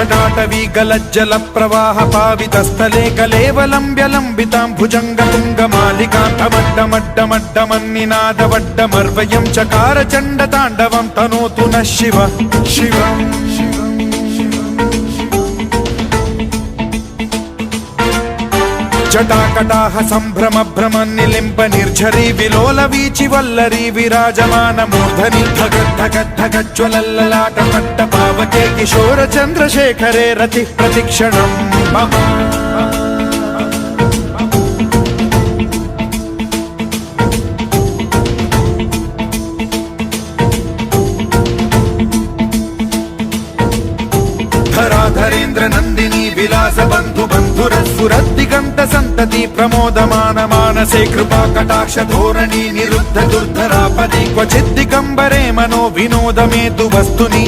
जटाटवी गलज्जल प्रवाह पावितस्थले कलेवलम्ब्यलम्बितां भुजङ्गतुङ्गमालिकां अमड्डमड्डमड्डमन्निनादवड्डमर्वयं चकार चण्डताण्डवं तनोतु नः शिव शिवम् जटाकटाह सम्भ्रम भ्रम निलिम्ब निर्झरी विलोल वीचि वल्लरी विराजमान मूर्धनि धगद्धगद्धगज्ज्वलल्ललाट पट्ट पावके किशोर चन्द्रशेखरे रतिः प्रतिक्षणम् मम धराधरेन्द्र नन्दिनी विलास बन्धु बन्धुरस्फुरद्दिगन्त सन्तति प्रमोदमान मानसे कृपा कटाक्ष धोरणी निरुद्ध दुर्धरापदि क्वचिद्दिगम्बरे मनो विनोदमेतु वस्तुनि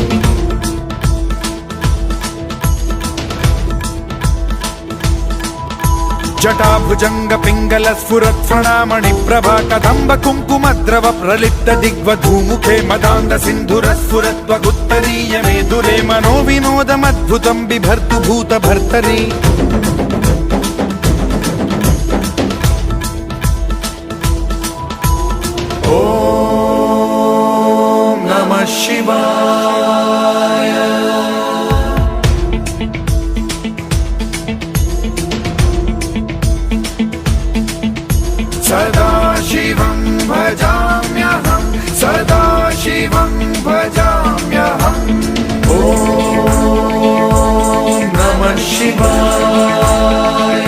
जटाभुजंग पिंगल स्फुरत् फणामणि प्रभा कदम्ब कुङ्कुमद्रव प्रलिप्त दिग्वधूमुखे मदान्ध सिन्धुर स्फुरत्वगुत्तरीय मेदुरे मनो विनोदमद्भुतं बिभर्तु भूत भर्तरि ॐ नमः शिवाय सदा शिवं भजाम्यहं सदा शिवं भजाम्यहम् ॐ नमः शिवाय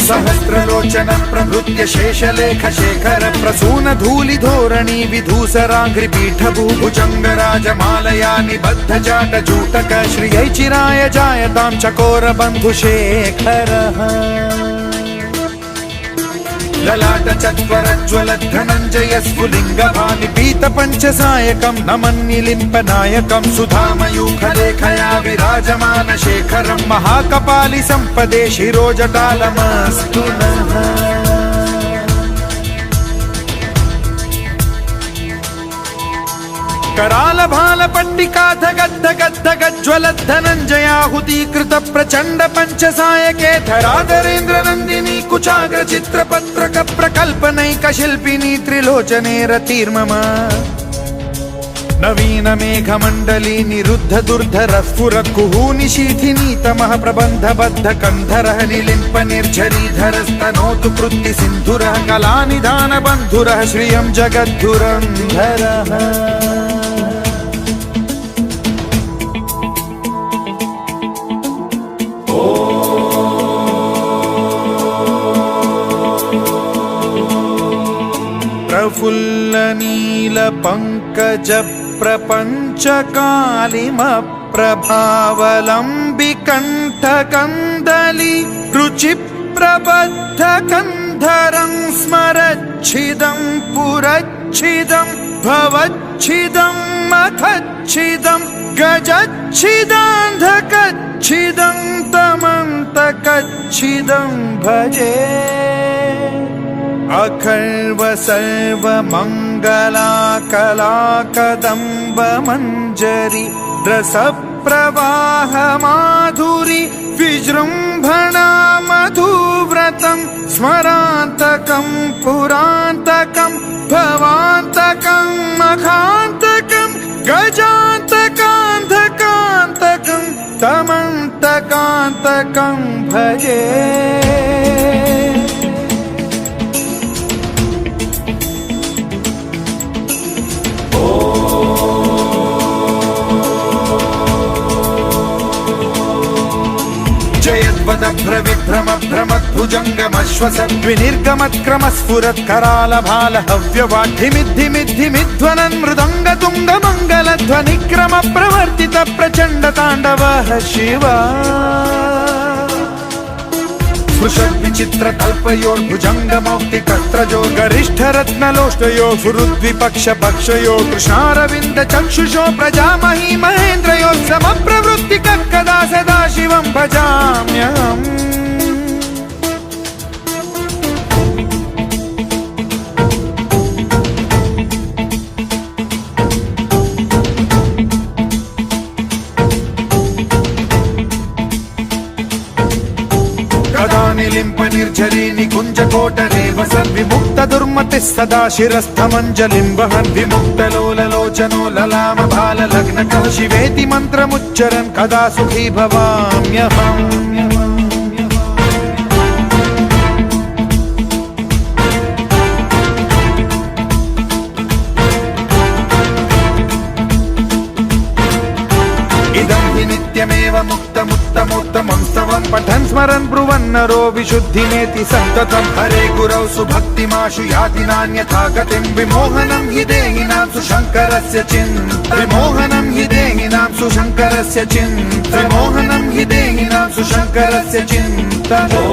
सहस्रलोचन प्रभृत्य शेषलेख शेखर प्रसून धूलि धोरणी विधूसराङ्घ्रिपीठ भुजङ्गराजमालया निबद्ध जाट जूटक श्रियै चिराय जायतां चकोर बन्धुशेखरः ललाट चत्वरज्वल धनञ्जय स्फुलिङ्ग भानिपीत पञ्चसायकं नमन्निलिम्प नायकं सुधामयूखलेखया विराजमान शेखरं महाकपालि सम्पदे शिरोजटालमस्तु नः कराल भाल पट्टिका धगद्धगद्धगज्ज्वल धनञ्जयाहुतीकृत प्रचण्ड पञ्चसायके धराधरेन्द्र नन्दिनी कुचाग्र चित्रपत्रक प्रकल्पनैक शिल्पिनी त्रिलोचने रतिर्मम नवीन मेघमण्डली निरुद्ध दुर्धर स्फुरत् कुहूनिशीथिनी तमः प्रबन्धबद्ध कन्धरः निलिम्प निर्झरीधरस्तनोतु कृत्ति सिन्धुरः कलानिधान बन्धुरः श्रियं जगद्धुरन्धरः प्रफुल्ल नील पंकज प्रपंच कालिम प्रभावलंबि कंठ कंदली रुचि प्रबद्ध कंधरं स्मरच्छिदं पुरच्छिदं भवच्छिदं मखच्छिदं गजच्छिदान्धकच्छिदं तमन्तकच्छिदं भजे अखर्व सर्व मंगला कला कदम्ब मंजरी रस प्रवाह माधुरी विजृंभणा मधुव्रतं स्मरान्तकं पुरान्तकं भवान्तकं मखान्तकं गजान्तकान्धकान्तकं तमन्तकान्तकं भजे भ्रविभ्रम भ्रमद्भुजङ्गमश्वसद्विनिर्गमत्क्रम स्फुरत् कराल भाल हव्यवाढ्धिमिद्धिमिद्धिमिध्वनन् मृदङ्ग तुङ्ग मङ्गलध्वनिक्रम प्रवर्तित प्रचण्ड ताण्डवः शिवा स्पृशद्विचित्र कल्पयोर्भुजङ्ग मौक्तिकस्त्रजो गरिष्ठ रत्नलोष्टयो सुहृद्विपक्ष पक्षयो कृष्णारविन्द चक्षुषो प्रजामही महेन्द्रयो समप्रवृत्ति कदा सदा शिवं भजाम्यहम् वसन् विमुक्तदुर्मतिः सदा शिरस्थमञ्जलिं वहन् विमुक्तलोललोचनो ललामभाललग्नकः शिवेति मन्त्रमुच्चरन् कदा सुखी भवाम्यहम् इदं हि नित्यमेव मुक्तमुत्तमोत्तमं स्तवं पठन् स्मरन् ब्रुवन्नरो विशुद्धिमेति सन्ततं हरे गुरौ सुभक्तिमाशु याति नान्यथा गतिं विमोहनं हि देहिनां सुशङ्करस्य विमोहनं हि देहिनां सुशङ्करस्य विमोहनं हि देहिनां सुशङ्करस्य चिन्तनम्